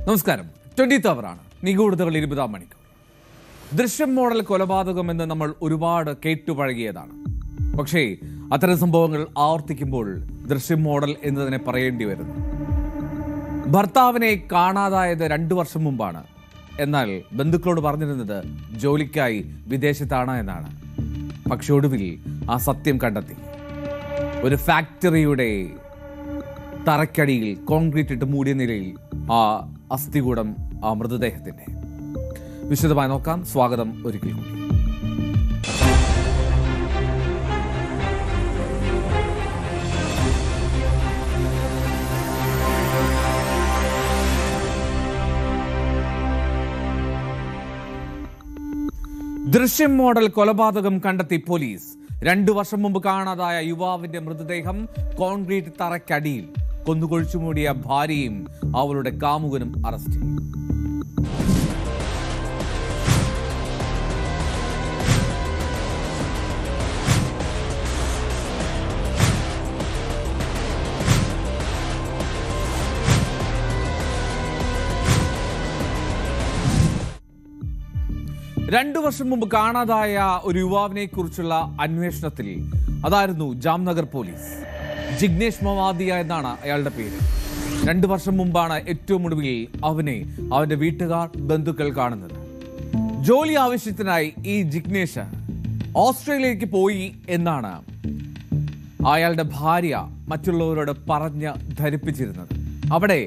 നമസ്കാരം. 20th അവറാണ്. നിഗൂഢതകൾ 20-ാം മണിക്കൂർ. ദൃശ്യം മോഡൽ കൊലപാതകം എന്ന് നമ്മൾ ഒരുപാട് കേട്ടുപഴകിയതാണ്. പക്ഷേ അത്തരം സംഭവങ്ങൾ ആവർത്തിക്കുമ്പോൾ ദൃശ്യം മോഡൽ എന്നതിനെ പറയേണ്ടി വരുന്നു. ഭർത്താവിനെ കാണാതായത് 2 വർഷം മുമ്പാണ്. എന്നാൽ ബന്ധുക്കളോട് പറഞ്ഞിരുന്നത് ജോലിക്കായി വിദേശത്താണ് എന്നാണ്. പക്ഷെ ഒടുവിൽ ആ സത്യം കണ്ടെത്തി. ഒരു ഫാക്ടറിയുടെ തറയ്ക്കടിയിൽ കോൺക്രീറ്റ് ഇട്ട് മൂടിയ നിലയിൽ ആ അസ്ഥികൂടം, ആ മൃതദേഹത്തിന്റെ. വിശദമായി നോക്കാം. സ്വാഗതം ഒരിക്കൽ കൂടി. ദൃശ്യം മോഡൽ കൊലപാതകം കണ്ടെത്തി പോലീസ്. 2 വർഷം മുമ്പ് കാണാതായ യുവാവിന്റെ മൃതദേഹം കോൺക്രീറ്റ് തറയ്ക്കടിയിൽ. കൊന്നുകൊഴിച്ചു മൂടിയ ഭാര്യയും അവളുടെ കാമുകനും അറസ്റ്റിൽ. രണ്ടു വർഷം മുമ്പ് കാണാതായ ഒരു യുവാവിനെ കുറിച്ചുള്ള അന്വേഷണത്തിൽ അതായിരുന്നു ജാംനഗർ പോലീസ്. ജിഗ്നേഷ് മവാദിയ എന്നാണ് അയാളുടെ പേര്. 2 വർഷം മുമ്പാണ് ഏറ്റവും ഒടുവിൽ അവനെ അവന്റെ വീട്ടുകാർ, ബന്ധുക്കൾ കാണുന്നത്. ജോലി ആവശ്യത്തിനായി ഈ ജിഗ്നേഷ് ഓസ്ട്രേലിയയിലേക്ക് പോയി എന്നാണ് അയാളുടെ ഭാര്യ മറ്റുള്ളവരോട് പറഞ്ഞ് ധരിപ്പിച്ചിരുന്നത്. അവിടെ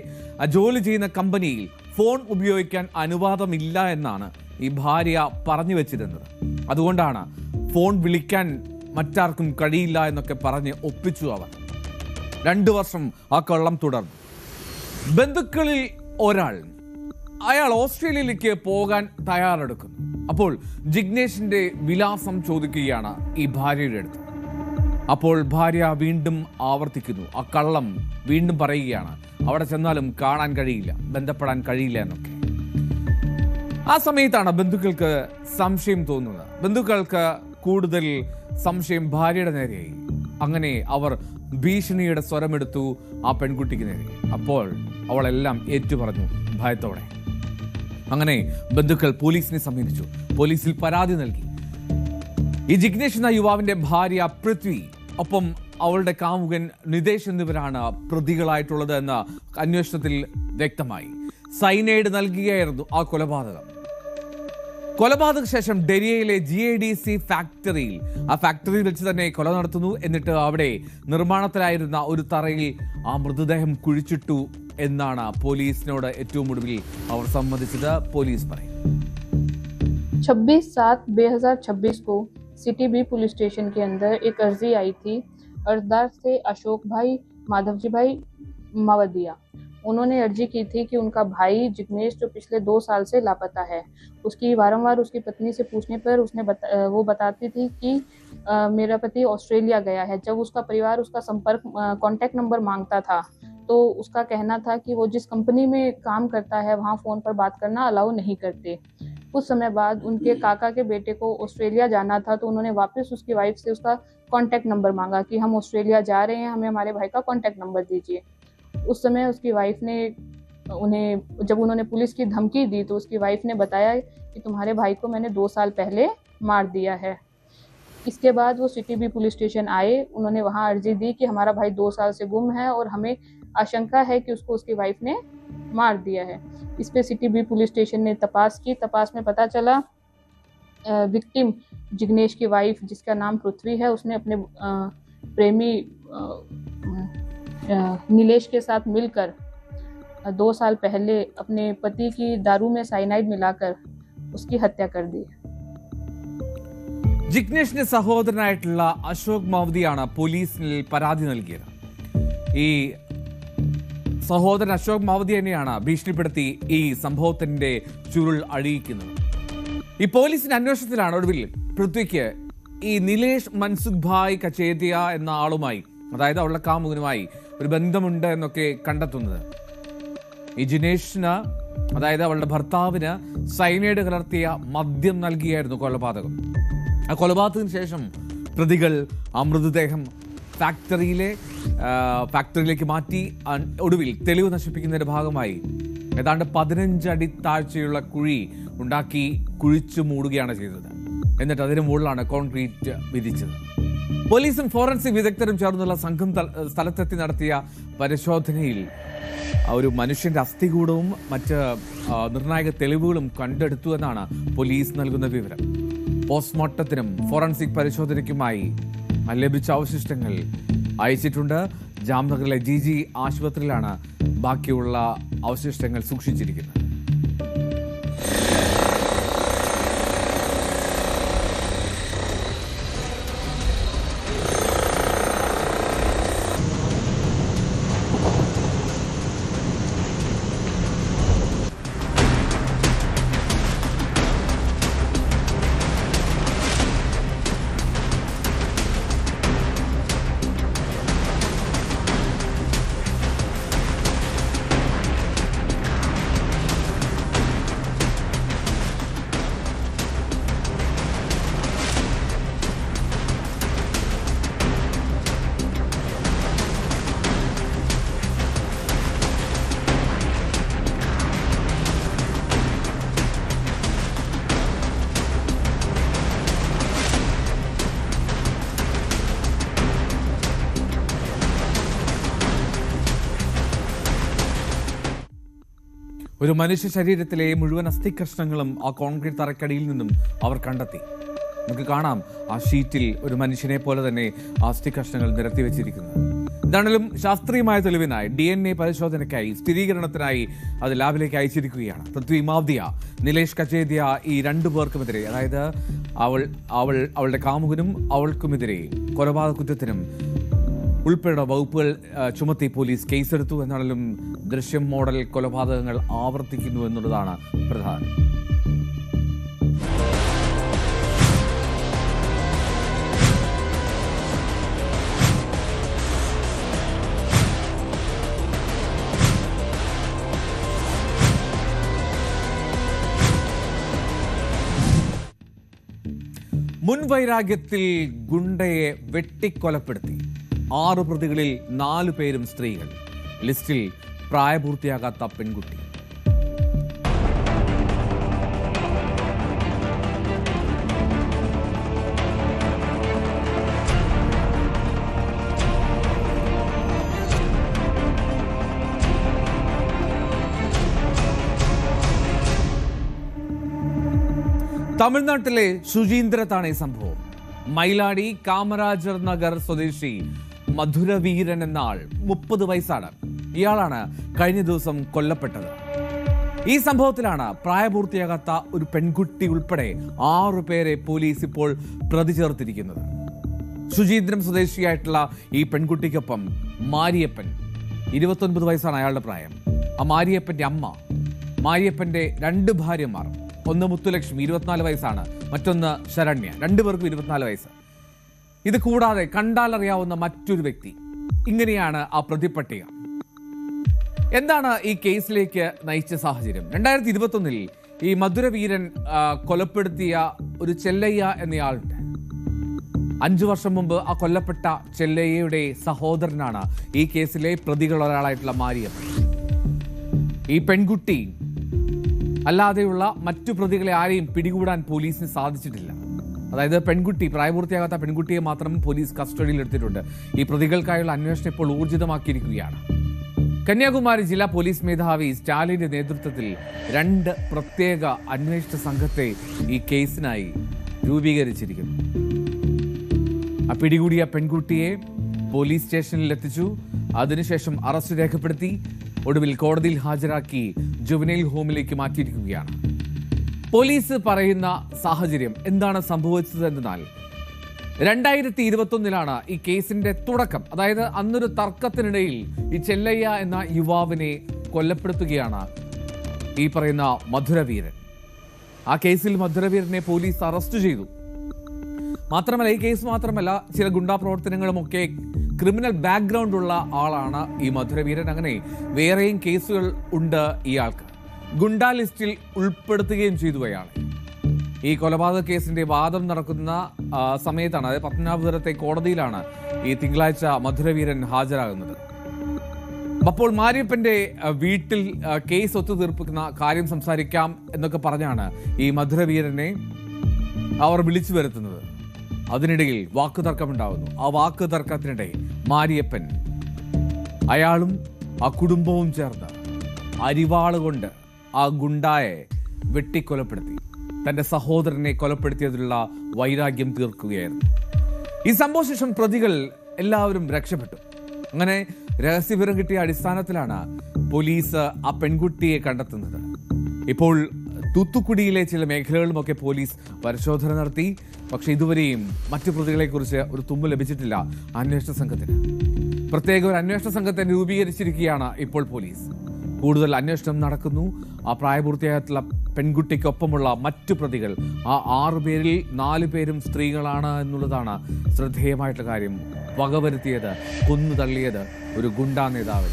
ജോലി ചെയ്യുന്ന കമ്പനിയിൽ ഫോൺ ഉപയോഗിക്കാൻ അനുവാദമില്ല എന്നാണ് ഈ ഭാര്യ പറഞ്ഞു വെച്ചിരുന്നത്. അതുകൊണ്ടാണ് ഫോൺ വിളിക്കാൻ മറ്റാർക്കും കഴിയില്ല എന്നൊക്കെ പറഞ്ഞ് ഒപ്പിച്ചു അവർ. 2 വർഷം ആ കള്ളം തുടർന്നു. ബന്ധുക്കളിൽ ഒരാൾ അയാൾ ഓസ്ട്രേലിയയിലേക്ക് പോകാൻ തയ്യാറെടുക്കുന്നു. അപ്പോൾ ജിഗ്നേഷിന്റെ വിലാസം ചോദിക്കുകയാണ് ഈ ഭാര്യയുടെ അടുത്ത്. അപ്പോൾ ഭാര്യ വീണ്ടും ആവർത്തിക്കുന്നു, ആ കള്ളം വീണ്ടും പറയുകയാണ്. അവിടെ ചെന്നാലും കാണാൻ കഴിയില്ല, ബന്ധപ്പെടാൻ കഴിയില്ല എന്നൊക്കെ. ആ സമയത്താണ് ബന്ധുക്കൾക്ക് സംശയം തോന്നുന്നത്. ബന്ധുക്കൾക്ക് കൂടുതൽ സംശയം ഭാര്യയുടെ നേരെയായി. അങ്ങനെ അവർ ഭീഷണിയുടെ സ്വരമെടുത്തു ആ പെൺകുട്ടിക്ക് നേരെ. അപ്പോൾ അവളെല്ലാം ഏറ്റുപറഞ്ഞു ഭയത്തോടെ. അങ്ങനെ ബന്ധുക്കൾ പോലീസിനെ സമീപിച്ചു. പോലീസിൽ പരാതി നൽകി. ഈ ജിഗ്നേഷ് എന്ന യുവാവിന്റെ ഭാര്യ പൃഥ്വി, ഒപ്പം അവളുടെ കാമുകൻ നിതേഷ് എന്നിവരാണ് പ്രതികളായിട്ടുള്ളത് എന്ന് അന്വേഷണത്തിൽ വ്യക്തമായി. സൈനൈഡ് നൽകുകയായിരുന്നു ആ കൊലപാതകം. കൊലപാതക ശേഷം ഡെരിയയിലെ GADC ഫാക്ടറിയിൽ, ആ ഫാക്ടറിയിൽ വെച്ച് തന്നെ കൊല നടത്തുന്നു. എന്നിട്ട് അവിടെ നിർമ്മാണത്തിലായിരുന്ന ഒരു തറയിൽ ആ മൃതദേഹം കുഴിച്ചിട്ടു എന്നാണ് പോലീസിനോട് ഏറ്റവും ഒടുവിൽ അവർ സമ്മതിച്ചത്. പോലീസ് പറയും, 26/7/2026 को सिटी बी पुलिस स्टेशन के अंदर एक अर्जी आई थी अर्जदार से अशोक भाई माधवजी भाई मवदिया। उन्होंने अर्जी की थी कि उनका भाई जिग्नेश जो पिछले 2 साल से लापता है, उसकी बारंबार उसकी पत्नी से पूछने पर वो बताती थी कि मेरा पति ऑस्ट्रेलिया गया है। जब उसका परिवार उसका संपर्क कॉन्टैक्ट नंबर मांगता था तो उसका कहना था कि वो जिस कंपनी में काम करता है वहाँ फ़ोन पर बात करना अलाउ नहीं करते। कुछ समय बाद उनके काका के बेटे को ऑस्ट्रेलिया जाना था तो उन्होंने वापस उसकी वाइफ से उसका कॉन्टैक्ट नंबर मांगा कि हम ऑस्ट्रेलिया जा रहे हैं, हमें हमारे भाई का कॉन्टैक्ट नंबर दीजिए। उस समय उसकी वाइफ ने जब उन्होंने पुलिस की धमकी दी तो उसकी वाइफ ने बताया कि तुम्हारे भाई को मैंने 2 साल पहले मार दिया है। इसके बाद वो सिटी बी पुलिस स्टेशन आए। उन्होंने वहाँ अर्जी दी कि हमारा भाई 2 साल से गुम है और हमें आशंका है कि उसको उसकी वाइफ ने मार दिया है। इस पे सिटी बी पुलिस स्टेशन ने तपास की। तपास में पता चला विक्टिम जिग्नेश की वाइफ, जिसका नाम पृथ्वी है, उसने अपने प्रेमी नीलेश के साथ मिलकर 2 साल पहले अपने पति की दारू में साइनाइड मिलाकर उसकी हत्या कर दी। ജിഗ്നേഷിന്റെ സഹോദരനായിട്ടുള്ള അശോക് മവദിയാണ് പോലീസിൽ പരാതി നൽകിയത്. ഈ സഹോദരൻ അശോക് മവദി തന്നെയാണ് ഭീഷണിപ്പെടുത്തി ഈ സംഭവത്തിന്റെ ചുരുൾ അഴിയിക്കുന്നത്. ഈ പോലീസിന്റെ അന്വേഷണത്തിലാണ് ഒടുവിൽ പൃഥ്വിക്ക് ഈ നിലേഷ് മൻസുഖ് ഭായ് കച്ചേതിയ എന്ന ആളുമായി, അതായത് അവളുടെ കാമുകനുമായി ഒരു ബന്ധമുണ്ട് എന്നൊക്കെ കണ്ടെത്തുന്നത്. ഈ ജിനേഷിന്, അതായത് അവളുടെ ഭർത്താവിന് സൈനൈഡ് കലർത്തിയ മദ്യം നൽകിയായിരുന്നു കൊലപാതകം. ആ കൊലപാതകത്തിന് ശേഷം പ്രതികൾ ആ മൃതദേഹം ഫാക്ടറിയിലേക്ക് മാറ്റി ഒടുവിൽ തെളിവ് നശിപ്പിക്കുന്നതിന്റെ ഭാഗമായി ഏതാണ്ട് 15 അടി താഴ്ചയുള്ള കുഴി ഉണ്ടാക്കി കുഴിച്ചു മൂടുകയാണ് ചെയ്തത്. എന്നിട്ട് അതിന് മുകളിലാണ് കോൺക്രീറ്റ് വിധിച്ചത്. പോലീസും ഫോറൻസിക് വിദഗ്ധരും ചേർന്നുള്ള സംഘം സ്ഥലത്തെത്തി നടത്തിയ പരിശോധനയിൽ ഒരു മനുഷ്യന്റെ അസ്ഥികൂടവും മറ്റ് നിർണായക തെളിവുകളും കണ്ടെടുത്തു എന്നാണ് പോലീസ് നൽകുന്ന വിവരം. പോസ്റ്റ്മോർട്ടത്തിനും ഫോറൻസിക് പരിശോധനയ്ക്കുമായി ലഭിച്ച അവശിഷ്ടങ്ങൾ അയച്ചിട്ടുണ്ട്. ജാംനഗറിലെ GG ആശുപത്രിയിലാണ് ബാക്കിയുള്ള അവശിഷ്ടങ്ങൾ സൂക്ഷിച്ചിരിക്കുന്നത്. ഒരു മനുഷ്യ ശരീരത്തിലെ മുഴുവൻ അസ്ഥികഷ്ണങ്ങളും ആ കോൺക്രീറ്റ് തറക്കടിയിൽ നിന്നും അവർ കണ്ടെത്തി. നമുക്ക് കാണാം ആ ഷീറ്റിൽ ഒരു മനുഷ്യനെ പോലെ തന്നെ ആ അസ്ഥികഷ്ണങ്ങൾ നിരത്തി വെച്ചിരിക്കുന്നത്. എന്താണെങ്കിലും ശാസ്ത്രീയമായ തെളിവിനായി DNA പരിശോധനയ്ക്കായി സ്ഥിരീകരണത്തിനായി അത് ലാബിലേക്ക് അയച്ചിരിക്കുകയാണ്. പൃഥ്വി മാവ്ദിയ, നിലേഷ് കച്ചേദിയ ഈ 2 പേർക്കുമെതിരെ, അതായത് അവളുടെ കാമുകനും അവൾക്കുമെതിരെ കൊലപാതക കുറ്റത്തിനും ഉൾപ്പെടെ വകുപ്പുകൾ ചുമത്തി പോലീസ് കേസെടുത്തു. എന്നാലും ദൃശ്യം മോഡൽ കൊലപാതകങ്ങൾ ആവർത്തിക്കുന്നു എന്നുള്ളതാണ് പ്രധാനം. മുൻവൈരാഗ്യത്തിൽ ഗുണ്ടയെ വെട്ടിക്കൊലപ്പെടുത്തി 6 പ്രതികളിൽ 4 പേരും സ്ത്രീകൾ. ലിസ്റ്റിൽ പ്രായപൂർത്തിയാകാത്ത പെൺകുട്ടി. തമിഴ്നാട്ടിലെ ശുചീന്ദ്രത്താണ് ഈ സംഭവം. മൈലാടി കാമരാജർ നഗർ സ്വദേശി മധുരവീരൻ എന്ന ആൾ 30 വയസ്സാണ്. ഇയാളാണ് കഴിഞ്ഞ ദിവസം കൊല്ലപ്പെട്ടത്. ഈ സംഭവത്തിലാണ് പ്രായപൂർത്തിയാകാത്ത ഒരു പെൺകുട്ടി ഉൾപ്പെടെ 6 പേരെ പോലീസ് ഇപ്പോൾ പ്രതി ചേർത്തിരിക്കുന്നത്. ശുചീന്ദ്രം സ്വദേശിയായിട്ടുള്ള ഈ പെൺകുട്ടിക്കൊപ്പം മാരിയപ്പൻ, 29 വയസ്സാണ് അയാളുടെ പ്രായം. ആ മാരിയപ്പന്റെ അമ്മ, മാരിയപ്പന്റെ 2 ഭാര്യമാർ, ഒന്ന് മുത്തുലക്ഷ്മി 24 വയസ്സാണ്, മറ്റൊന്ന് ശരണ്യ, 2 പേർക്കും 24 വയസ്സ്. ഇത് കൂടാതെ കണ്ടാലറിയാവുന്ന മറ്റൊരു വ്യക്തി. ഇങ്ങനെയാണ് ആ പ്രതിപട്ടിക. എന്താണ് ഈ കേസിലേക്ക് നയിച്ച സാഹചര്യം? 2021 ഈ മധുരവീരൻ കൊലപ്പെടുത്തിയ ഒരു ചെല്ലയ്യ എന്നയാളുണ്ട്. 5 വർഷം മുമ്പ് ആ കൊല്ലപ്പെട്ട ചെല്ലയ്യയുടെ സഹോദരനാണ് ഈ കേസിലെ പ്രതികളൊരാളായിട്ടുള്ള മാരിയപ്പൻ. ഈ പെൺകുട്ടി അല്ലാതെയുള്ള മറ്റു പ്രതികളെ ആരെയും പിടികൂടാൻ പോലീസിന് സാധിച്ചിട്ടില്ല. അതായത് പെൺകുട്ടി, പ്രായപൂർത്തിയാകാത്ത പെൺകുട്ടിയെ മാത്രം പോലീസ് കസ്റ്റഡിയിൽ എടുത്തിട്ടുണ്ട്. ഈ പ്രതികൾക്കായുള്ള അന്വേഷണം ഇപ്പോൾ ഊർജിതമാക്കിയിരിക്കുകയാണ്. കന്യാകുമാരി ജില്ലാ പോലീസ് മേധാവി സ്റ്റാലിന്റെ നേതൃത്വത്തിൽ 2 പ്രത്യേക അന്വേഷണ സംഘത്തെ ഈ കേസിനായി രൂപീകരിച്ചിരിക്കുന്നു. ആ പിടികൂടിയ പെൺകുട്ടിയെ പോലീസ് സ്റ്റേഷനിൽ എത്തിച്ചു. അതിനുശേഷം അറസ്റ്റ് രേഖപ്പെടുത്തി ഒടുവിൽ കോടതിയിൽ ഹാജരാക്കി ജുവനൈൽ ഹോമിലേക്ക് മാറ്റിയിരിക്കുകയാണ്. പോലീസ് പറയുന്ന സാഹചര്യം എന്താണ് സംഭവിച്ചത് എന്നാൽ 2021 ഈ കേസിന്റെ തുടക്കം. അതായത് അന്നൊരു തർക്കത്തിനിടയിൽ ഈ ചെല്ലയ്യ എന്ന യുവാവിനെ കൊലപ്പെടുത്തുകയാണ് ഈ പറയുന്ന മധുരവീരൻ. ആ കേസിൽ മധുരവീരനെ പോലീസ് അറസ്റ്റ് ചെയ്തു. മാത്രമല്ല, ഈ കേസ് മാത്രമല്ല, ചില ഗുണ്ടാ പ്രവർത്തനങ്ങളുമൊക്കെ ക്രിമിനൽ ബാക്ക്ഗ്രൗണ്ട് ഉള്ള ആളാണ് ഈ മധുരവീരൻ. അങ്ങനെ വേറെയും കേസുകൾ ഉണ്ട് ഇയാൾക്ക്. ഗുണ്ടാ ലിസ്റ്റിൽ ഉൾപ്പെടുത്തുകയും ചെയ്തു അയാളെ. ഈ കൊലപാതക കേസിന്റെ വാദം നടക്കുന്ന സമയത്താണ്, അതായത് പത്തനാപുരത്തെ കോടതിയിലാണ് ഈ തിങ്കളാഴ്ച മധുരവീരൻ ഹാജരാകുന്നത്. അപ്പോൾ മാരിയപ്പന്റെ വീട്ടിൽ കേസ് ഒത്തുതീർപ്പിക്കുന്ന കാര്യം സംസാരിക്കാം എന്നൊക്കെ പറഞ്ഞാണ് ഈ മധുരവീരനെ അവർ വിളിച്ചു വരുത്തുന്നത്. അതിനിടയിൽ വാക്കുതർക്കമുണ്ടാകുന്നു. ആ വാക്കുതർക്കത്തിനിടെ മാരിയപ്പൻ അയാളും ആ കുടുംബവും ചേർന്ന് അരിവാള് കൊണ്ട് ആ ഗുണ്ടായെ വെട്ടിക്കൊലപ്പെടുത്തി. തന്റെ സഹോദരനെ കൊലപ്പെടുത്തിയതിലുള്ള വൈരാഗ്യം തീർക്കുകയായിരുന്നു. ഈ സംഭവശേഷം പ്രതികൾ എല്ലാവരും രക്ഷപ്പെട്ടു. അങ്ങനെ രഹസ്യവിവരം കിട്ടിയ അടിസ്ഥാനത്തിലാണ് പോലീസ് ആ പെൺകുട്ടിയെ കണ്ടെത്തുന്നത്. ഇപ്പോൾ തൂത്തുക്കുടിയിലെ ചില മേഖലകളിലുമൊക്കെ പോലീസ് പരിശോധന നടത്തി. പക്ഷെ ഇതുവരെയും മറ്റു പ്രതികളെക്കുറിച്ച് ഒരു തുമ്പ് ലഭിച്ചിട്ടില്ല അന്വേഷണ സംഘത്തിന്. പ്രത്യേക ഒരു അന്വേഷണ സംഘത്തെ രൂപീകരിച്ചിരിക്കുകയാണ് ഇപ്പോൾ പോലീസ്. കൂടുതൽ അന്വേഷണം നടക്കുന്നു. ആ പ്രായപൂർത്തിയായിട്ടുള്ള പെൺകുട്ടിക്കൊപ്പമുള്ള മറ്റു പ്രതികൾ, ആ 6 പേരിൽ 4 പേരും സ്ത്രീകളാണ് എന്നുള്ളതാണ് ശ്രദ്ധേയമായിട്ടുള്ള കാര്യം. വകവരുത്തിയത്, കൊന്നു തള്ളിയത് ഒരു ഗുണ്ടാ നേതാവ്.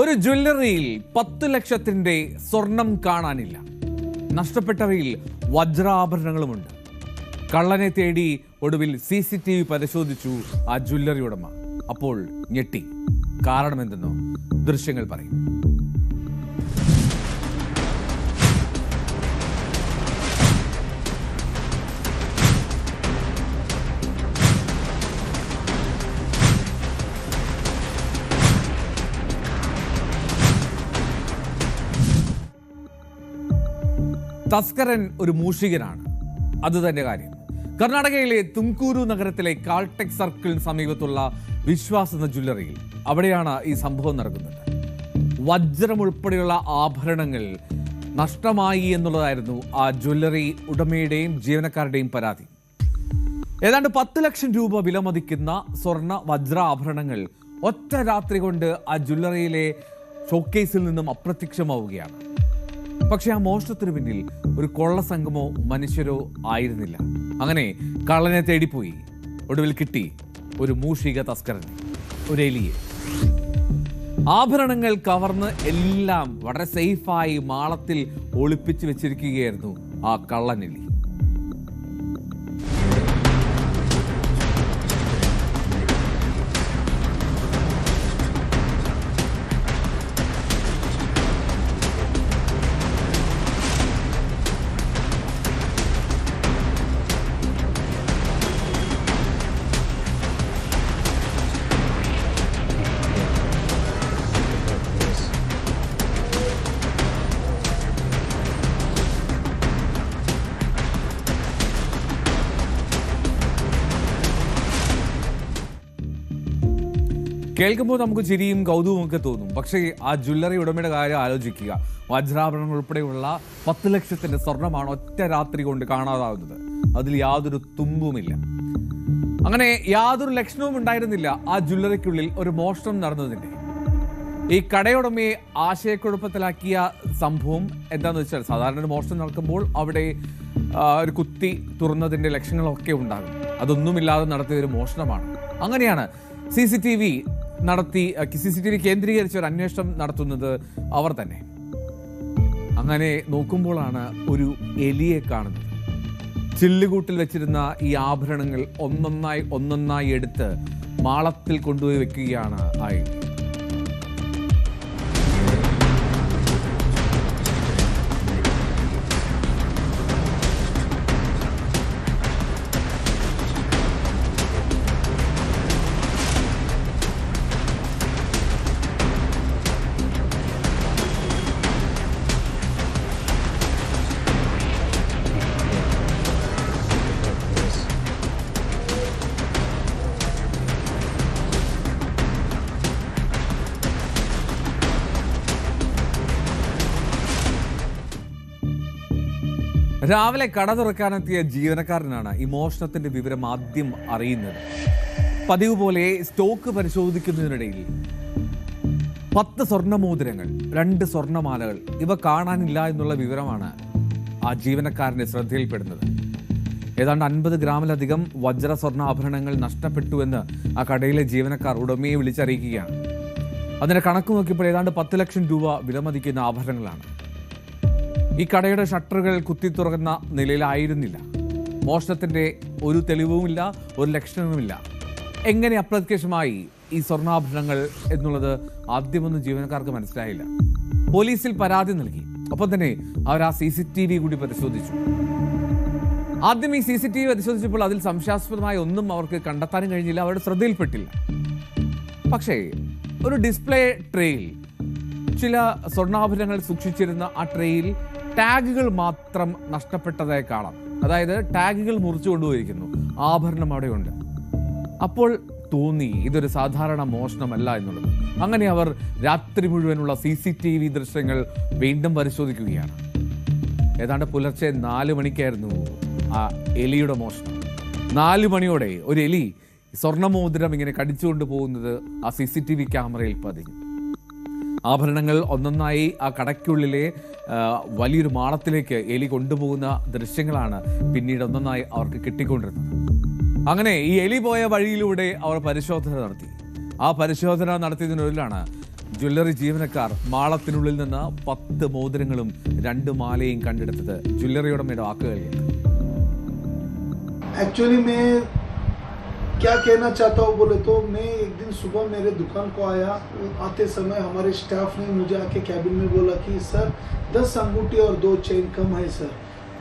ഒരു ജ്വല്ലറിയിൽ 10 ലക്ഷത്തിന്റെ സ്വർണം കാണാനില്ല. നഷ്ടപ്പെട്ടവയിൽ വജ്രാഭരണങ്ങളുമുണ്ട്. കള്ളനെ തേടി ഒടുവിൽ CCTV പരിശോധിച്ചു ആ ജ്വല്ലറി ഉടമ. അപ്പോൾ ഞെട്ടി. കാരണമെന്തെന്നോ ദൃശ്യങ്ങൾ പറയും. തസ്കരൻ ഒരു മൂഷികനാണ്. അത് തന്നെ കാര്യം. കർണാടകയിലെ തുംകൂരു നഗരത്തിലെ കാൾടെക് സർക്കിളിന് സമീപത്തുള്ള വിശ്വാസ് എന്ന ജ്വല്ലറിയിൽ, അവിടെയാണ് ഈ സംഭവം നടക്കുന്നത്. വജ്രം ഉൾപ്പെടെയുള്ള ആഭരണങ്ങൾ നഷ്ടമായി എന്നുള്ളതായിരുന്നു ആ ജ്വല്ലറി ഉടമയുടെയും ജീവനക്കാരുടെയും പരാതി. ഏതാണ്ട് 10 ലക്ഷം രൂപ വിലമതിക്കുന്ന സ്വർണ്ണ വജ്ര ആഭരണങ്ങൾ ഒറ്റ രാത്രി കൊണ്ട് ആ ജ്വല്ലറിയിലെ ഷോക്കേസിൽ നിന്നും അപ്രത്യക്ഷമാവുകയാണ്. പക്ഷെ ആ മോഷണത്തിന് പിന്നിൽ ഒരു കൊള്ള സംഘമോ മനുഷ്യരോ ആയിരുന്നില്ല. അങ്ങനെ കള്ളനെ തേടിപ്പോയി. ഒടുവിൽ കിട്ടി ഒരു മൂഷിക തസ്കരനെ, ഒരു എലിയെ. ആഭരണങ്ങൾ കവർന്ന് എല്ലാം വളരെ സേഫായി മാളത്തിൽ ഒളിപ്പിച്ച് വെച്ചിരിക്കുകയായിരുന്നു ആ കള്ളനെലി. കേൾക്കുമ്പോൾ നമുക്ക് ചിരിയും കൗതുകവും ഒക്കെ തോന്നും. പക്ഷേ ആ ജ്വല്ലറി ഉടമയുടെ കാര്യം ആലോചിക്കുക. വജ്രാഭരണങ്ങൾ ഉൾപ്പെടെയുള്ള 10 ലക്ഷത്തിന്റെ സ്വർണമാണ് ഒറ്റ രാത്രി കൊണ്ട് കാണാതാവുന്നത്. അതിൽ യാതൊരു തുമ്പുമില്ല. അങ്ങനെ യാതൊരു ലക്ഷണവും ഉണ്ടായിരുന്നില്ല ആ ജ്വല്ലറിക്കുള്ളിൽ ഒരു മോഷണം നടന്നതിന്റെ. ഈ കടയുടമയെ ആശയക്കുഴപ്പത്തിലാക്കിയ സംഭവം എന്താണെന്ന് വെച്ചാൽ, സാധാരണ ഒരു മോഷണം നടക്കുമ്പോൾ അവിടെ ഒരു കുത്തി തുറന്നതിന്റെ ലക്ഷണങ്ങളൊക്കെ ഉണ്ടാകും. അതൊന്നുമില്ലാതെ നടത്തിയ ഒരു മോഷണമാണ്. അങ്ങനെയാണ് CCTV കേന്ദ്രീകരിച്ച് ഒരു അന്വേഷണം നടത്തുന്നത് അവർ തന്നെ. അങ്ങനെ നോക്കുമ്പോഴാണ് ഒരു എലിയെ കാണുന്നത്. ചില്ലുകൂട്ടിൽ വെച്ചിരുന്ന ഈ ആഭരണങ്ങൾ ഒന്നൊന്നായി എടുത്ത് മാളത്തിൽ കൊണ്ടുപോയി വെക്കുകയാണ് ആ എലി. രാവിലെ കട തുറക്കാനെത്തിയ ജീവനക്കാരനാണ് ഈ മോഷണത്തിന്റെ വിവരം ആദ്യം അറിയുന്നത്. പതിവ് പോലെ സ്റ്റോക്ക് പരിശോധിക്കുന്നതിനിടയിൽ 10 സ്വർണ്ണമോതിരങ്ങൾ, 2 സ്വർണ്ണമാലകൾ ഇവ കാണാനില്ല എന്നുള്ള വിവരമാണ് ആ ജീവനക്കാരന്റെ ശ്രദ്ധയിൽപ്പെടുന്നത്. ഏതാണ്ട് 50 ഗ്രാമിലധികം വജ്ര സ്വർണ്ണാഭരണങ്ങൾ നഷ്ടപ്പെട്ടുവെന്ന് ആ കടയിലെ ജീവനക്കാർ ഉടമയെ വിളിച്ചറിയിക്കുകയാണ്. അതിന്റെ കണക്ക് നോക്കിയപ്പോൾ ഏതാണ്ട് 10 ലക്ഷം രൂപ വിലമതിക്കുന്ന ആഭരണങ്ങളാണ്. ഈ കടയുടെ ഷട്ടറുകൾ കുത്തി തുറക്കുന്ന നിലയിലായിരുന്നില്ല. മോഷണത്തിന്റെ ഒരു തെളിവുമില്ല, ഒരു ലക്ഷണവുമില്ല. എങ്ങനെ അപ്രത്യക്ഷമായി ഈ സ്വർണ്ണാഭരണങ്ങൾ എന്നുള്ളത് ആദ്യമൊന്നും ജീവനക്കാർക്ക് മനസ്സിലായില്ല. പോലീസിൽ പരാതി നൽകി. ഒപ്പം തന്നെ അവർ ആ CCTV കൂടി പരിശോധിച്ചു. ആദ്യം ഈ CCTV പരിശോധിച്ചപ്പോൾ അതിൽ സംശയാസ്പദമായ ഒന്നും അവർക്ക് കണ്ടെത്താനും കഴിഞ്ഞില്ല, അവരുടെ ശ്രദ്ധയിൽപ്പെട്ടില്ല. പക്ഷേ ഒരു ഡിസ്പ്ലേ ട്രേയിൽ ചില സ്വർണ്ണാഭരണങ്ങൾ സൂക്ഷിച്ചിരുന്ന ആ ട്രേയിൽ ടാഗുകൾ മാത്രം നഷ്ടപ്പെട്ടതായി കാണാം. അതായത് ടാഗുകൾ മുറിച്ചു കൊണ്ടുപോയിരിക്കുന്നു, ആഭരണം അവിടെയുണ്ട്. അപ്പോൾ തോന്നി ഇതൊരു സാധാരണ മോഷണമല്ല എന്നുള്ളത്. അങ്ങനെ അവർ രാത്രി മുഴുവനുള്ള CCTV ദൃശ്യങ്ങൾ വീണ്ടും പരിശോധിക്കുകയാണ്. ഏതാണ്ട് പുലർച്ചെ 4 മണിക്കായിരുന്നു ആ എലിയുടെ മോഷണം. 4 മണിയോടെ ഒരു എലി സ്വർണ്ണമോതിരം ഇങ്ങനെ കടിച്ചുകൊണ്ട് പോകുന്നത് ആ CCTV ക്യാമറയിൽ പതിഞ്ഞു. ആഭരണങ്ങൾ ഒന്നൊന്നായി ആ കടയ്ക്കുള്ളിലെ വലിയൊരു മാളത്തിലേക്ക് എലി കൊണ്ടുപോകുന്ന ദൃശ്യങ്ങളാണ് പിന്നീട് ഒന്നൊന്നായി അവർക്ക് കിട്ടിക്കൊണ്ടിരുന്നത്. അങ്ങനെ ഈ എലി പോയ വഴിയിലൂടെ അവർ പരിശോധന നടത്തി. ആ പരിശോധന നടത്തിയതിനുള്ളിലാണ് ജ്വല്ലറി ജീവനക്കാർ മാളത്തിനുള്ളിൽ നിന്ന് 10 മോതിരങ്ങളും 2 മാലയും കണ്ടെടുത്തത്. ജ്വല്ലറി ഉടമയുടെ വാക്കുകളിൽ एक्चुअली मैं क्या कहना चाहता हूँ बोले तो मैं एक दिन सुबह मेरे दुकान को आया. आते समय हमारे स्टाफ ने मुझे आके कैबिन में बोला कि सर 10 अंगूठी और 2 चेन कम है सर.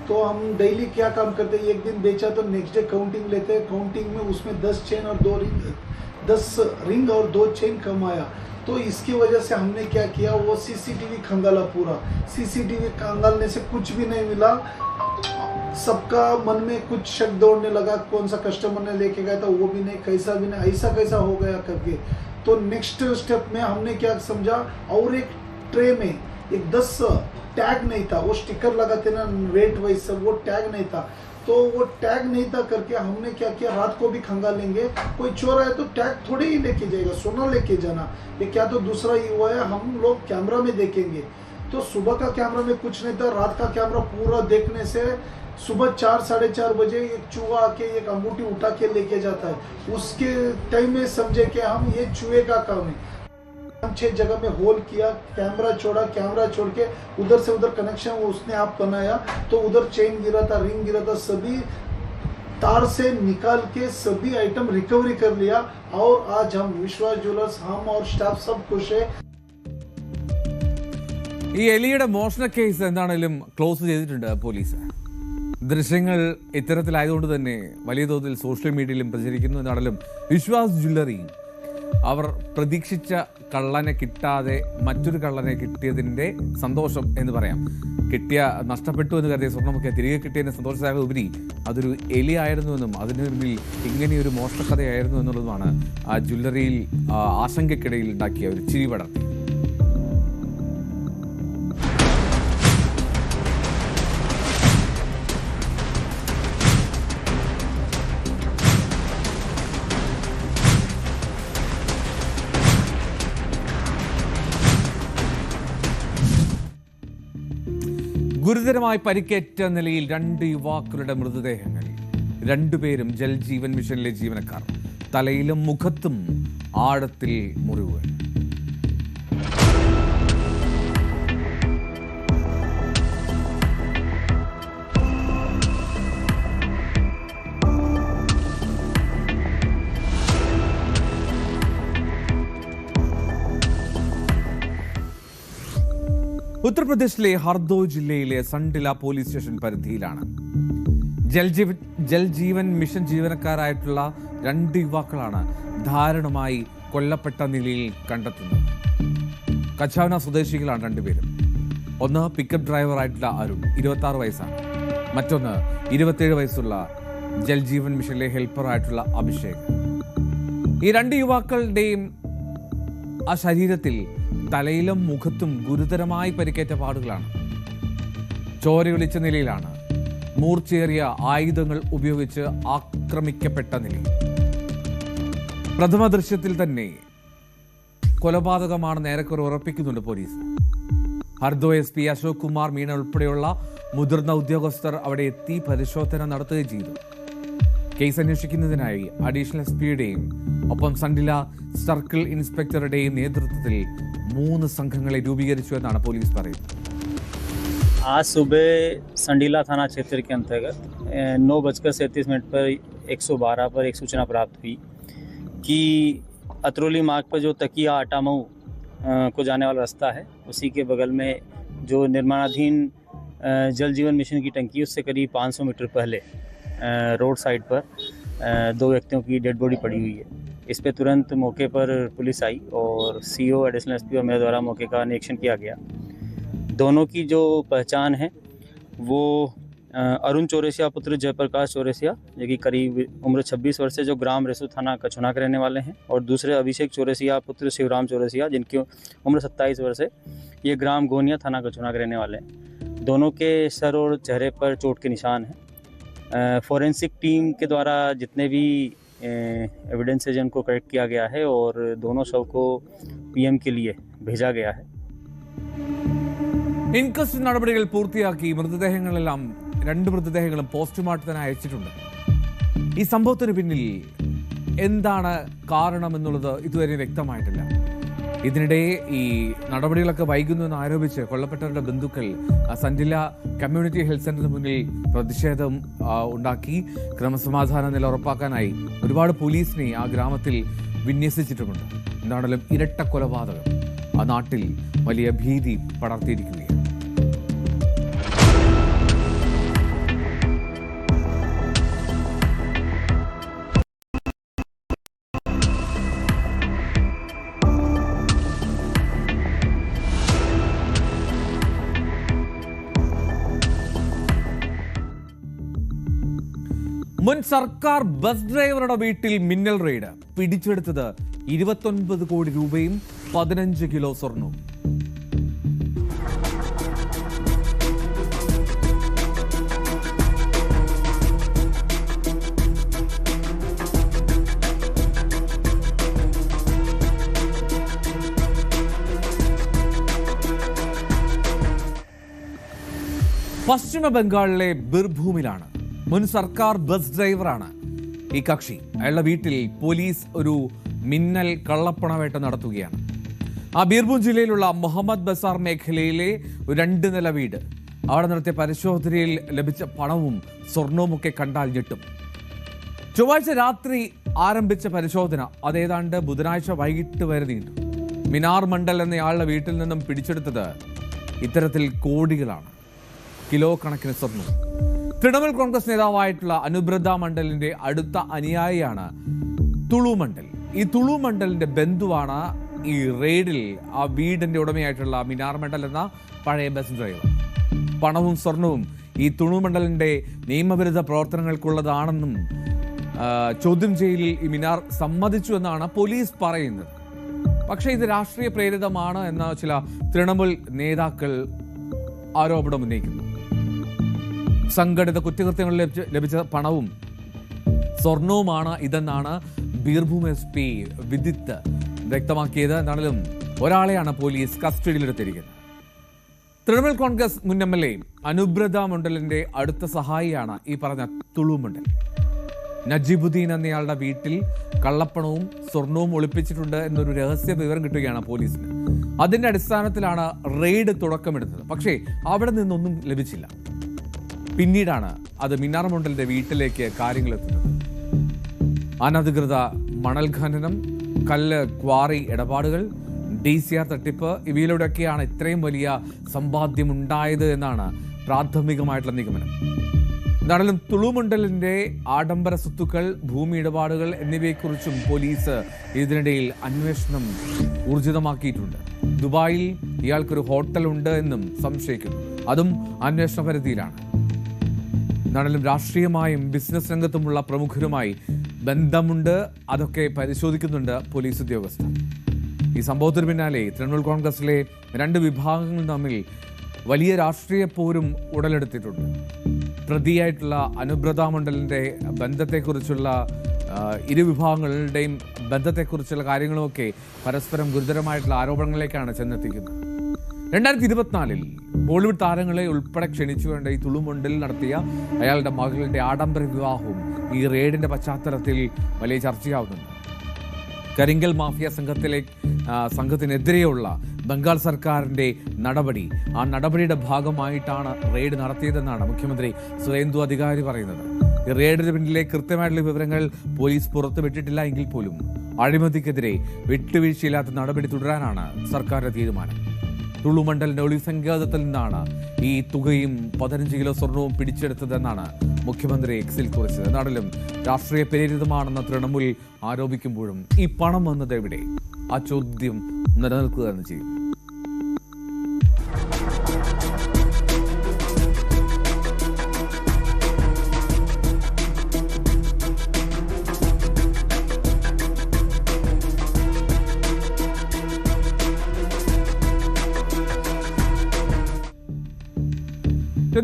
तो हम डेली क्या काम करते हैं, एक दिन बेचा तो नेक्स्ट डे काउंटिंग लेते हैं. काउंटिंग में उसमें 10 चेन और 2 रिंग 10 रिंग और 2 चेन कम आया. तो इसकी वजह से हमने क्या किया, वो CCTV खंगाला पूरा. CCTV खंगालने से कुछ भी नहीं मिला. सबका मन में कुछ शक दौड़ने लगा, कौन सा कस्टमर ने लेके गया था वो भी नहीं, कैसा भी नहीं, ऐसा कैसा हो गया करके. तो नेक्स्ट स्टेप में हमने क्या समझा, और एक ट्रे में एक 10 टैग नहीं था, वो स्टिकर लगाते ना वेट वाइज सब, वो टैग नहीं था. तो वो टैग नहीं था करके हमने क्या किया, रात को भी खंगालेंगे, कोई चोर आए तो टैग थोड़ी ही लेके जाएगा, सोना लेके जाना, ये क्या तो दूसरा ही हुआ है. हम लोग कैमरा में देखेंगे तो सुबह का कैमरा में कुछ नहीं था, रात का कैमरा पूरा देखने से सुबह 4 साढ़े 4 बजे एक चूहा आके एक अंगूठी उठा के लेके जाता है. उसके टाइम में समझे कि हम ये चूहे का काम है. 5-6 जगह में होल किया, कैमरा छोड़ा, कैमरा छोड़ के उधर से उधर कनेक्शन उसने आप बनाया. तो उधर चेन गिरा था, रिंग गिरा था, सभी तार से निकाल के सभी आइटम रिकवरी कर लिया. और आज हम विश्वास ज्वेलर्स, हम और स्टाफ सब खुश है. ഈ എലിയുടെ മോഷണ കേസ് എന്താണെങ്കിലും ക്ലോസ് ചെയ്തിട്ടുണ്ട് പോലീസ്. ദൃശ്യങ്ങൾ ഇത്തരത്തിലായതുകൊണ്ട് തന്നെ വലിയ തോതിൽ സോഷ്യൽ മീഡിയയിലും പ്രചരിക്കുന്നു. എന്നാണെങ്കിലും വിശ്വാസ് ജ്വല്ലറി അവർ പ്രതീക്ഷിച്ച കള്ളനെ കിട്ടാതെ മറ്റൊരു കള്ളനെ കിട്ടിയതിൻ്റെ സന്തോഷം എന്ന് പറയാം. നഷ്ടപ്പെട്ടു എന്ന് കരുതിയ സ്വർണ്ണമൊക്കെ തിരികെ കിട്ടിയതിൻ്റെ സന്തോഷത്തായ ഉപരി അതൊരു എലി ആയിരുന്നുവെന്നും അതിന് പിന്നിൽ ഇങ്ങനെയൊരു മോഷണക്കഥയായിരുന്നു എന്നുള്ളതുമാണ് ആ ജ്വല്ലറിയിൽ ആശങ്കയ്ക്കിടയിൽ ഉണ്ടാക്കിയ ഒരു ചിരി പടർത്തി. ഗുരുതരമായി പരിക്കേറ്റ നിലയിൽ 2 യുവാക്കളുടെ മൃതദേഹങ്ങൾ. 2 പേരും ജൽജീവൻ മിഷനിലെ ജീവനക്കാർ. തലയിലും മുഖത്തും ആഴത്തിൽ മുറിവുകൾ. ഉത്തർപ്രദേശിലെ ഹർദോയ് ജില്ലയിലെ സണ്ടില പോലീസ് സ്റ്റേഷൻ പരിധിയിലാണ് ജൽജീവൻ മിഷൻ ജീവനക്കാരായിട്ടുള്ള 2 യുവാക്കളാണ് ദാരുണമായി കൊല്ലപ്പെട്ട നിലയിൽ കണ്ടെത്തുന്നത്. കച്ചാവന സ്വദേശികളാണ് 2 പേരും. ഒന്ന് പിക്കപ്പ് ഡ്രൈവറായിട്ടുള്ള അരുൺ, 26 വയസ്സാണ്. മറ്റൊന്ന് 27 വയസ്സുള്ള ജൽജീവൻ മിഷനിലെ ഹെൽപ്പറായിട്ടുള്ള അഭിഷേക്. ഈ 2 യുവാക്കളുടെയും ആ ശരീരത്തിൽ തലയിലും മുഖത്തും ഗുരുതരമായി പരിക്കേറ്റ പാടുകളാണ്. ചോരയൊലിച്ച നിലയിലാണ്. മൂർച്ചയേറിയ ആയുധങ്ങൾ ഉപയോഗിച്ച് ആക്രമിക്കപ്പെട്ട നിലയിൽ. പ്രഥമ ദൃശ്യത്തിൽ തന്നെ കൊലപാതകമാണെന്ന് ഏറെക്കുറെ ഉറപ്പിക്കുന്നുണ്ട് പോലീസ്. ഹർദോയ് SP അശോക് കുമാർ മീണ ഉൾപ്പെടെയുള്ള മുതിർന്ന ഉദ്യോഗസ്ഥർ അവിടെ എത്തി പരിശോധന നടത്തുകയും ചെയ്തു. കേസ് അന്വേഷിക്കുന്നതിനായി അഡീഷണൽ എസ് പിയുടെയും ഒപ്പം സണ്ടില സർക്കിൾ ഇൻസ്പെക്ടറുടെയും നേതൃത്വത്തിൽ 3 സംഘങ്ങളെ രൂപീകരിച്ചു എന്നാണ് പോലീസ് പറയുന്നത്. आज सुबह संडीला थाना क्षेत्र के अंतर्गत 9:37 पर 112 पर एक सूचना प्राप्त हुई कि अतरौली मार्ग पर जो तकिया आटामऊ को जाने वाला रास्ता है उसी के बगल में जो निर्माणाधीन जल जीवन मिशन की टंकी उससे करीब 500 मीटर पहले रोड साइड पर 2 व्यक्तियों की डेड बॉडी पड़ी हुई है। इस पे तुरंत मौके पर पुलिस आई और सीओ, एडिशनल एसपी और मेरे द्वारा मौके का निरीक्षण किया गया। दोनों की जो पहचान है वो अरुण चौरसिया पुत्र जयप्रकाश चौरसिया जो कि करीब उम्र 26 वर्ष से जो ग्राम रेसू थाना कछुना के रहने वाले हैं, और दूसरे अभिषेक चौरसिया पुत्र शिवराम चौरसिया जिनकी उम्र 27 वर्ष है, ये ग्राम गोनिया थाना कछुना के रहने वाले हैं। दोनों के सर और चेहरे पर चोट के निशान हैं। फॉरेंसिक टीम के द्वारा जितने भी एविडेंस है जिनको कलेक्ट किया गया है और दोनों शव को पीएम के लिए भेजा गया है। ഇൻക്വസ്റ്റ് നടപടികൾ പൂർത്തിയാക്കി 2 മൃതദേഹങ്ങളും പോസ്റ്റ്മോർട്ടത്തിന് അയച്ചിട്ടുണ്ട്. ഈ സംഭവത്തിന് പിന്നിൽ എന്താണ് കാരണമെന്നുള്ളത് ഇതുവരെ വ്യക്തമായിട്ടില്ല. ഇതിനിടെ ഈ നടപടികളൊക്കെ വൈകുന്നുവെന്ന് ആരോപിച്ച് കൊല്ലപ്പെട്ടവരുടെ ബന്ധുക്കൾ സണ്ടില കമ്മ്യൂണിറ്റി ഹെൽത്ത് സെന്ററിന് മുന്നിൽ പ്രതിഷേധം ഉണ്ടാക്കി. ക്രമസമാധാന നില ഉറപ്പാക്കാനായി ഒരുപാട് പോലീസിനെ ആ ഗ്രാമത്തിൽ വിന്യസിച്ചിട്ടുമുണ്ട്. എന്താണെങ്കിലും ഇരട്ട കൊലപാതകം ആ നാട്ടിൽ വലിയ ഭീതി പടർത്തിയിരിക്കുകയാണ്. മുൻ സർക്കാർ ബസ് ഡ്രൈവറുടെ വീട്ടിൽ മിന്നൽ റെയ്ഡ്. പിടിച്ചെടുത്തത് 29 കോടി രൂപയും 15 കിലോ സ്വർണവും. പശ്ചിമ ബംഗാളിലെ ബിർഭൂമിലാണ്. മുൻ സർക്കാർ ബസ് ഡ്രൈവറാണ് ഈ കക്ഷി. അയാളുടെ വീട്ടിൽ പോലീസ് ഒരു മിന്നൽ കള്ളപ്പണവേട്ട നടത്തുകയാണ്. ആ ബീർഭൂം ജില്ലയിലുള്ള മുഹമ്മദ് ബസാർ മേഖലയിലെ 2 നില വീട്. അവിടെ നടത്തിയ പരിശോധനയിൽ ലഭിച്ച പണവും സ്വർണവും ഒക്കെ കണ്ടാൽ ഞെട്ടും. ചൊവ്വാഴ്ച രാത്രി ആരംഭിച്ച പരിശോധന അതേതാണ്ട് ബുധനാഴ്ച വൈകിട്ട് വരെ നീണ്ടു. മിനാർ മണ്ഡൽ എന്നയാളുടെ വീട്ടിൽ നിന്നും പിടിച്ചെടുത്തത് ഇത്തരത്തിൽ കോടികളാണ്, കിലോ കണക്കിന് സ്വർണം. തൃണമൂൽ കോൺഗ്രസ് നേതാവായിട്ടുള്ള അനുബ്രത മണ്ഡലിന്റെ അടുത്ത അനുയായിയാണ് തുളു മണ്ഡൽ. ഈ തുളു മണ്ഡലിന്റെ ബന്ധുവാണ് ഈ റെയ്ഡിൽ ആ വീടിന്റെ ഉടമയായിട്ടുള്ള മിനാർ മണ്ഡൽ എന്ന പഴയ ബസ് ഡ്രൈവർ. പണവും സ്വർണവും ഈ തുളു മണ്ഡലിന്റെ നിയമവിരുദ്ധ പ്രവർത്തനങ്ങൾക്കുള്ളതാണെന്നും ചോദ്യം ചെയ്യലിൽ ഈ മിനാർ സമ്മതിച്ചു എന്നാണ് പോലീസ് പറയുന്നത്. പക്ഷേ ഇത് രാഷ്ട്രീയ പ്രേരിതമാണ് എന്ന ചില തൃണമൂൽ നേതാക്കൾ ആരോപണം ഉന്നയിക്കുന്നു. സംഘടിത കുറ്റകൃത്യങ്ങളിൽ ലഭിച്ച പണവും സ്വർണവുമാണ് ഇതെന്നാണ് ബീർഭൂം SP വിദിത്ത് വ്യക്തമാക്കിയത്. എന്നാലും ഒരാളെയാണ് പോലീസ് കസ്റ്റഡിയിലെടുത്തിരിക്കുന്നത്. തൃണമൂൽ കോൺഗ്രസ് മുൻ MLA അനുബ്രത മണ്ഡലിന്റെ അടുത്ത സഹായിയാണ് ഈ പറഞ്ഞ തുളു മണ്ഡൽ. നജീബുദ്ദീൻ എന്നയാളുടെ വീട്ടിൽ കള്ളപ്പണവും സ്വർണവും ഒളിപ്പിച്ചിട്ടുണ്ട് എന്നൊരു രഹസ്യ വിവരം കിട്ടുകയാണ് പോലീസിന്. അതിന്റെ അടിസ്ഥാനത്തിലാണ് റെയ്ഡ് തുടക്കമെടുത്തത്. പക്ഷേ അവിടെ നിന്നൊന്നും ലഭിച്ചില്ല. പിന്നീടാണ് അത് മിനാർ മണ്ഡലിന്റെ വീട്ടിലേക്ക് കാര്യങ്ങൾ എത്തുന്നത്. അനധികൃത മണൽ ഖനനം, കല്ല് ക്വാറി ഇടപാടുകൾ, DCR തട്ടിപ്പ് ഇവയിലൂടെയൊക്കെയാണ് ഇത്രയും വലിയ സമ്പാദ്യമുണ്ടായത് എന്നാണ് പ്രാഥമികമായിട്ടുള്ള നിഗമനം. എന്തായാലും തുളു മണ്ഡലിന്റെ ആഡംബര സ്വത്തുക്കൾ, ഭൂമി ഇടപാടുകൾ എന്നിവയെക്കുറിച്ചും പോലീസ് ഇതിനിടയിൽ അന്വേഷണം ഊർജിതമാക്കിയിട്ടുണ്ട്. ദുബായിൽ ഇയാൾക്കൊരു ഹോട്ടൽ ഉണ്ട് എന്നും സംശയിക്കുന്നു. അതും അന്വേഷണ പരിധിയിലാണ്. എന്നാലും രാഷ്ട്രീയമായും ബിസിനസ് രംഗത്തുമുള്ള പ്രമുഖരുമായി ബന്ധമുണ്ട്. അതൊക്കെ പരിശോധിക്കുന്നുണ്ട് പോലീസ് ഉദ്യോഗസ്ഥർ. ഈ സംഭവത്തിന് പിന്നാലെ തൃണമൂൽ കോൺഗ്രസിലെ 2 വിഭാഗങ്ങൾ തമ്മിൽ വലിയ രാഷ്ട്രീയ പോരും ഉടലെടുത്തിട്ടുണ്ട്. പ്രതിയായിട്ടുള്ള അനുബ്രത മണ്ഡലിന്റെ ബന്ധത്തെക്കുറിച്ചുള്ള ഇരു 2024 ബോളിവുഡ് താരങ്ങളെ ഉൾപ്പെടെ ക്ഷണിച്ചുകൊണ്ട് ഈ തുളുമുണ്ടിൽ നടത്തിയ അയാളുടെ മകളുടെ ആഡംബര വിവാഹവും ഈ റെയ്ഡിന്റെ പശ്ചാത്തലത്തിൽ വലിയ ചർച്ചയാവുന്നുണ്ട്. കരിങ്കൽ മാഫിയ സംഘത്തിനെതിരെയുള്ള ബംഗാൾ സർക്കാരിന്റെ നടപടി, ആ നടപടിയുടെ ഭാഗമായിട്ടാണ് റെയ്ഡ് നടത്തിയതെന്നാണ് മുഖ്യമന്ത്രി സുവേന്ദു അധികാരി പറയുന്നത്. ഈ റെയ്ഡിന് പിന്നിലെ കൃത്യമായിട്ടുള്ള വിവരങ്ങൾ പോലീസ് പുറത്തുവിട്ടിട്ടില്ല എങ്കിൽ പോലും അഴിമതിക്കെതിരെ വിട്ടുവീഴ്ചയില്ലാത്ത നടപടി തുടരാനാണ് സർക്കാരിന്റെ തീരുമാനം. തുളുമണ്ഡലിന്റെ ഒളിസങ്കേതത്തിൽ നിന്നാണ് ഈ തുകയും 15 കിലോ സ്വർണവും പിടിച്ചെടുത്തതെന്നാണ് മുഖ്യമന്ത്രി എക്സിൽ കുറിച്ചത്. എന്നാലും രാഷ്ട്രീയ പ്രേരിതമാണെന്ന് തൃണമൂൽ ആരോപിക്കുമ്പോഴും ഈ പണം വന്നത് എവിടെ? ആ ചോദ്യം നിലനിൽക്കുക തന്നെ ചെയ്യും.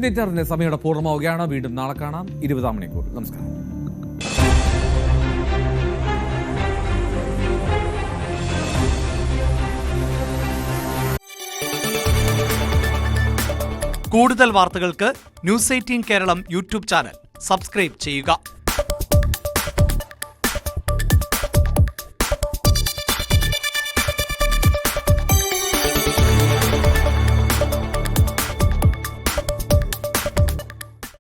ിന്റെ സമയയുടെ പൂർണ്ണമാവുകയാണ്. വീണ്ടും നാളെ കാണാം. 20 മണിക്കൂർ. നമസ്കാരം. കൂടുതൽ വാർത്തകൾക്ക് News 18 Keralam YouTube channel subscribe ചെയ്യുക.